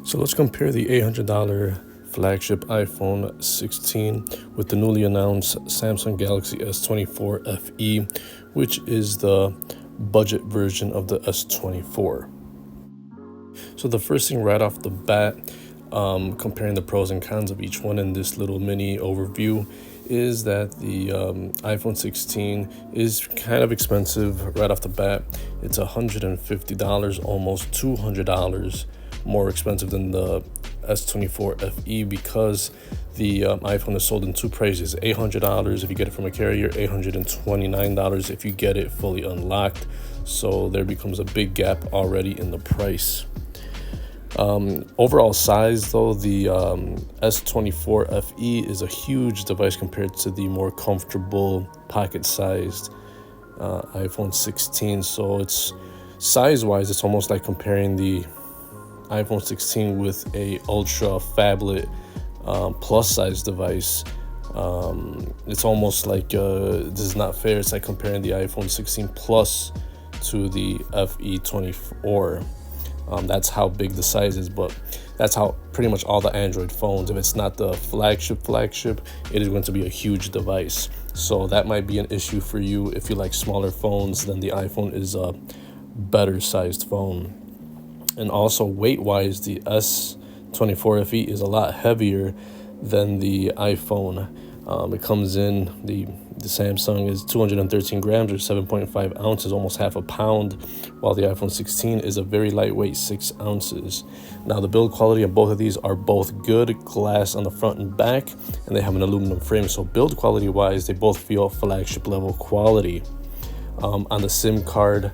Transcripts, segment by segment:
So let's compare the $800 flagship iPhone 16 with the newly announced Samsung Galaxy S24 FE, which is the budget version of the S24. So the first thing right off the bat, comparing the pros and cons of each one in this little mini overview, is that the iPhone 16 is kind of expensive right off the bat. It's $150, almost $200 more expensive than the S24 FE because the iPhone is sold in two prices: $800 if you get it from a carrier, $829 if you get it fully unlocked. So there becomes a big gap already in the price. Overall size, though, the S24 FE is a huge device compared to the more comfortable pocket-sized iPhone 16. So it's size-wise, it's almost like comparing the iPhone 16 with a ultra phablet plus size device. It's almost like this is not fair. It's like comparing the iPhone 16 Plus to the FE 24. That's how big the size is, but that's how pretty much all the Android phones, if it's not the flagship, it is going to be a huge device. So that might be an issue for you if you like smaller phones. Then the iPhone is a better sized phone. And also weight-wise, the S24 FE is a lot heavier than the iPhone. It comes in, the Samsung is 213 grams or 7.5 ounces, almost half a pound, while the iPhone 16 is a very lightweight 6 ounces. Now, the build quality of both of these are both good, glass on the front and back, and they have an aluminum frame. So build quality-wise, they both feel flagship level quality. On the SIM card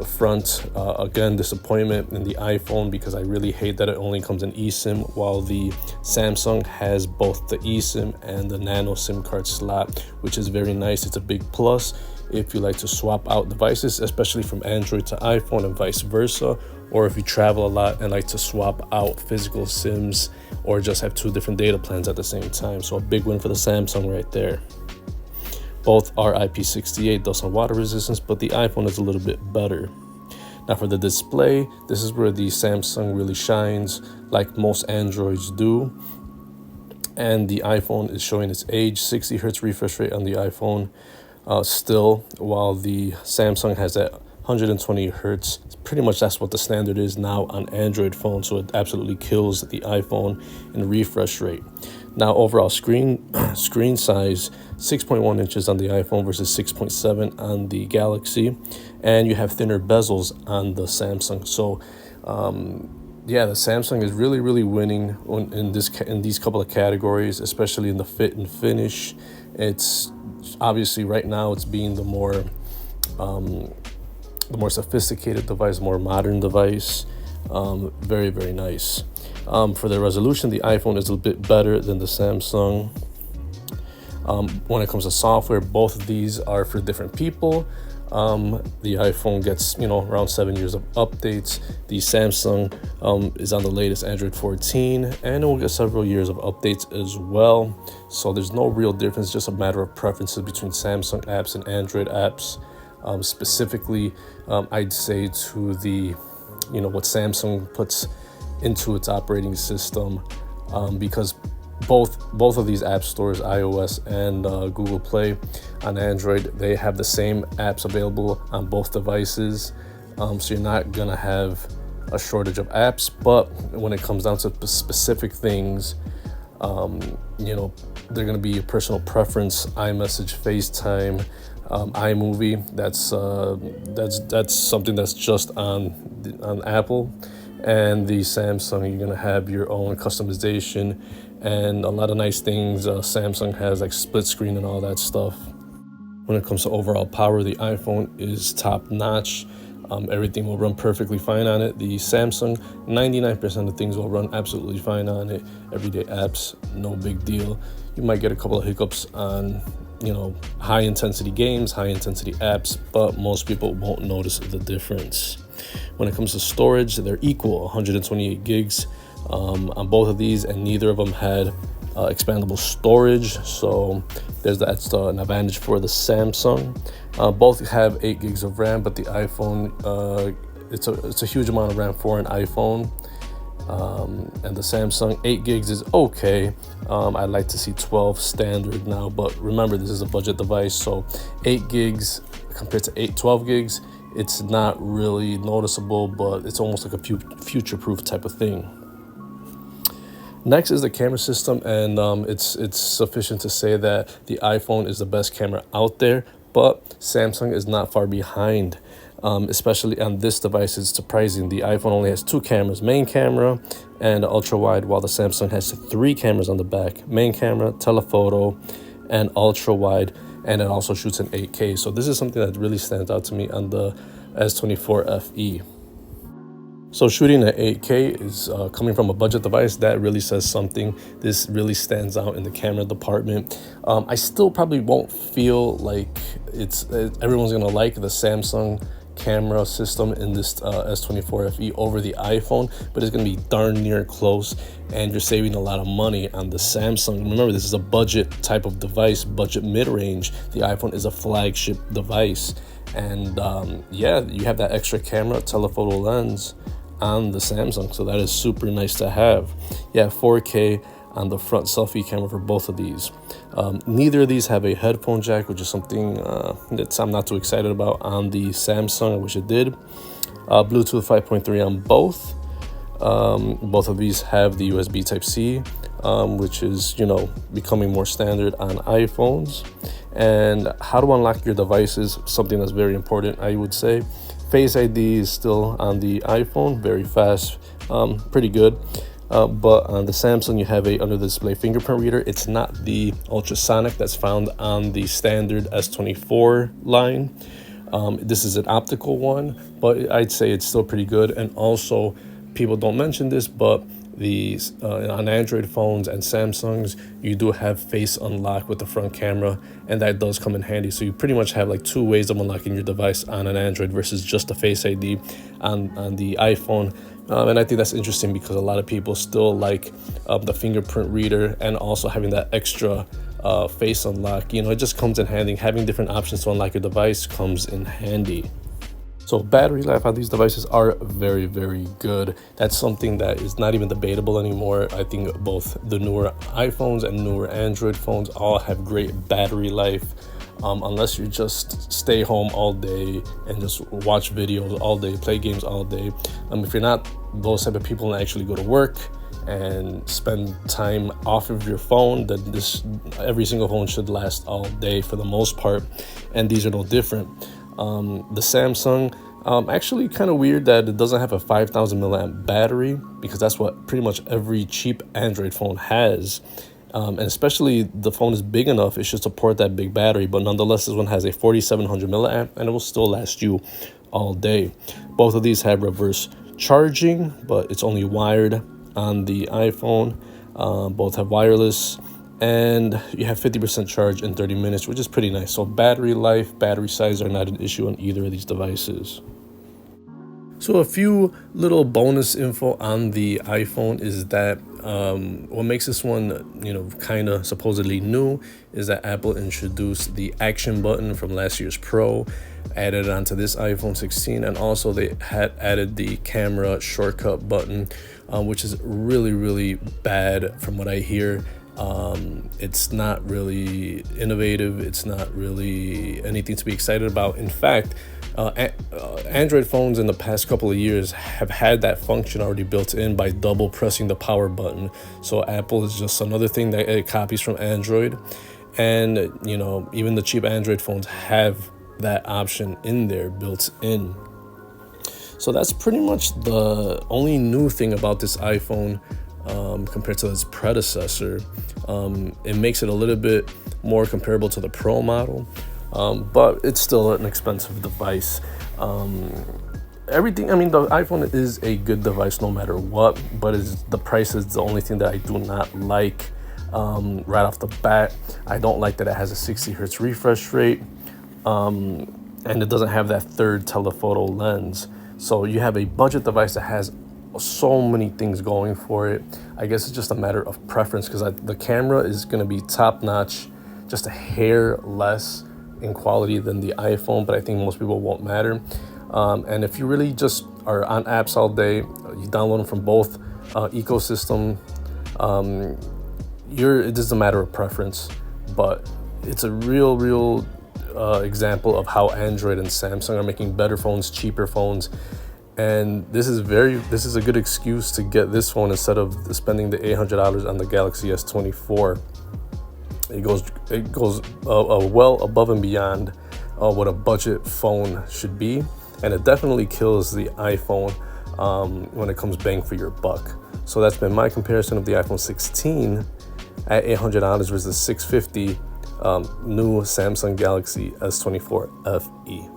front, again, disappointment in the iPhone because I really hate that it only comes in eSIM, while the Samsung has both the eSIM and the nano SIM card slot, which is very nice. It's a big plus if you like to swap out devices, especially from Android to iPhone and vice versa, or if you travel a lot and like to swap out physical SIMs or just have two different data plans at the same time. So a big win for the Samsung right there. Both are IP68, thus on water resistance, but the iPhone is a little bit better. Now for the display, this is where the Samsung really shines, like most Androids do. And the iPhone is showing its age, 60 hertz refresh rate on the iPhone still, while the Samsung has that 120 hertz. Pretty much that's what the standard is now on Android phones, so it absolutely kills the iPhone in refresh rate. Now overall screen size, 6.1 inches on the iPhone versus 6.7 on the Galaxy, and you have thinner bezels on the Samsung. So yeah, the Samsung is really winning in these couple of categories, especially in the fit and finish. It's obviously right now it's being the more sophisticated device, more modern device. Very nice. For the resolution, the iPhone is a little bit better than the Samsung. When it comes to software, both of these are for different people. The iPhone gets, around 7 years of updates. The Samsung is on the latest Android 14, and it will get several years of updates as well. So there's no real difference, just a matter of preferences between Samsung apps and Android apps. Specifically, I'd say to the, what Samsung puts into its operating system, because both of these app stores, iOS and Google Play on Android, they have the same apps available on both devices. So you're not gonna have a shortage of apps, but when it comes down to specific things, they're gonna be your personal preference. iMessage, FaceTime, iMovie, that's something that's just on Apple. And the Samsung, you're gonna have your own customization and a lot of nice things. Samsung has like split screen and all that stuff. When it comes to overall power, the iPhone is top notch. Everything will run perfectly fine on it. The Samsung, 99% of things will run absolutely fine on it. Everyday apps, no big deal. You might get a couple of hiccups on, high intensity games, high intensity apps, but most people won't notice the difference. When it comes to storage, they're equal, 128 gigs on both of these, and neither of them had expandable storage, so that's an advantage for the Samsung. Both have 8 gigs of RAM, but the iPhone, it's a huge amount of RAM for an iPhone, And the Samsung 8 gigs is okay. I'd like to see 12 standard now, but remember, this is a budget device, so 8 gigs compared to 12 gigs, it's not really noticeable, but it's almost like a future-proof type of thing. Next is the camera system, and it's sufficient to say that the iPhone is the best camera out there, but Samsung is not far behind. Especially on this device, it's surprising. The iPhone only has 2 cameras, main camera and ultra wide, while the Samsung has 3 cameras on the back, main camera, telephoto, and ultra wide, and it also shoots in 8K. So this is something that really stands out to me on the S24 FE. So shooting at 8K is coming from a budget device. That really says something. This really stands out in the camera department. I still probably won't feel like everyone's gonna like the Samsung camera system in this S24 FE over the iPhone, but it's gonna be darn near close, and you're saving a lot of money on the Samsung. Remember, this is a budget type of device, budget mid-range. The iPhone is a flagship device, and yeah, you have that extra camera, telephoto lens on the Samsung, so that is super nice to have. Yeah, 4K on the front selfie camera for both of these. Neither of these have a headphone jack, which is something that I'm not too excited about on the Samsung. I wish it did. Bluetooth 5.3 on both. Both of these have the USB Type-C, which is, becoming more standard on iPhones. And how to unlock your devices, something that's very important, I would say. Face ID is still on the iPhone, very fast, pretty good. But on the Samsung, you have a under-display fingerprint reader. It's not the ultrasonic that's found on the standard S24 line. This is an optical one, but I'd say it's still pretty good. And also, people don't mention this, but these on Android phones and Samsungs, you do have face unlock with the front camera, and that does come in handy. So you pretty much have like 2 ways of unlocking your device on an Android versus just the Face ID on the iPhone. And I think that's interesting because a lot of people still like the fingerprint reader, and also having that extra face unlock. It just comes in handy. Having different options to unlock your device comes in handy. So battery life on these devices are very, very good. That's something that is not even debatable anymore. I think both the newer iPhones and newer Android phones all have great battery life. Unless you just stay home all day and just watch videos all day, play games all day. If you're not those type of people and actually go to work and spend time off of your phone, then every single phone should last all day for the most part, and these are no different. The Samsung, actually kind of weird that it doesn't have a 5,000 milliamp battery, because that's what pretty much every cheap Android phone has. And especially the phone is big enough, it should support that big battery, but nonetheless, this one has a 4,700 milliamp, and it will still last you all day. Both of these have reverse charging, but it's only wired on the iPhone. Both have wireless, and you have 50% charge in 30 minutes, which is pretty nice. So battery life, battery size are not an issue on either of these devices. So a few little bonus info on the iPhone is that what makes this one, kind of supposedly new is that Apple introduced the action button from last year's Pro, added it onto this iPhone 16, and also they had added the camera shortcut button, which is really, really bad from what I hear. It's not really innovative. It's not really anything to be excited about. In fact, Android phones in the past couple of years have had that function already built in by double pressing the power button. So Apple is just another thing that it copies from Android. And, even the cheap Android phones have that option in there built in. So that's pretty much the only new thing about this iPhone compared to its predecessor. It makes it a little bit more comparable to the Pro model, but it's still an expensive device. The iPhone is a good device no matter what, but the price is the only thing that I do not like. Right off the bat, I don't like that it has a 60 hertz refresh rate, and it doesn't have that third telephoto lens. So you have a budget device that has so many things going for it. I guess it's just a matter of preference, because the camera is going to be top notch, just a hair less in quality than the iPhone, but I think most people won't matter. And if you really just are on apps all day, you download them from both ecosystem. It is a matter of preference, but it's a real example of how Android and Samsung are making better phones, cheaper phones. And this is a good excuse to get this phone instead of spending the $800 on the Galaxy S24. It goes well above and beyond what a budget phone should be, and it definitely kills the iPhone when it comes bang for your buck. So that's been my comparison of the iPhone 16 at $800 versus $650 new Samsung Galaxy S24 FE.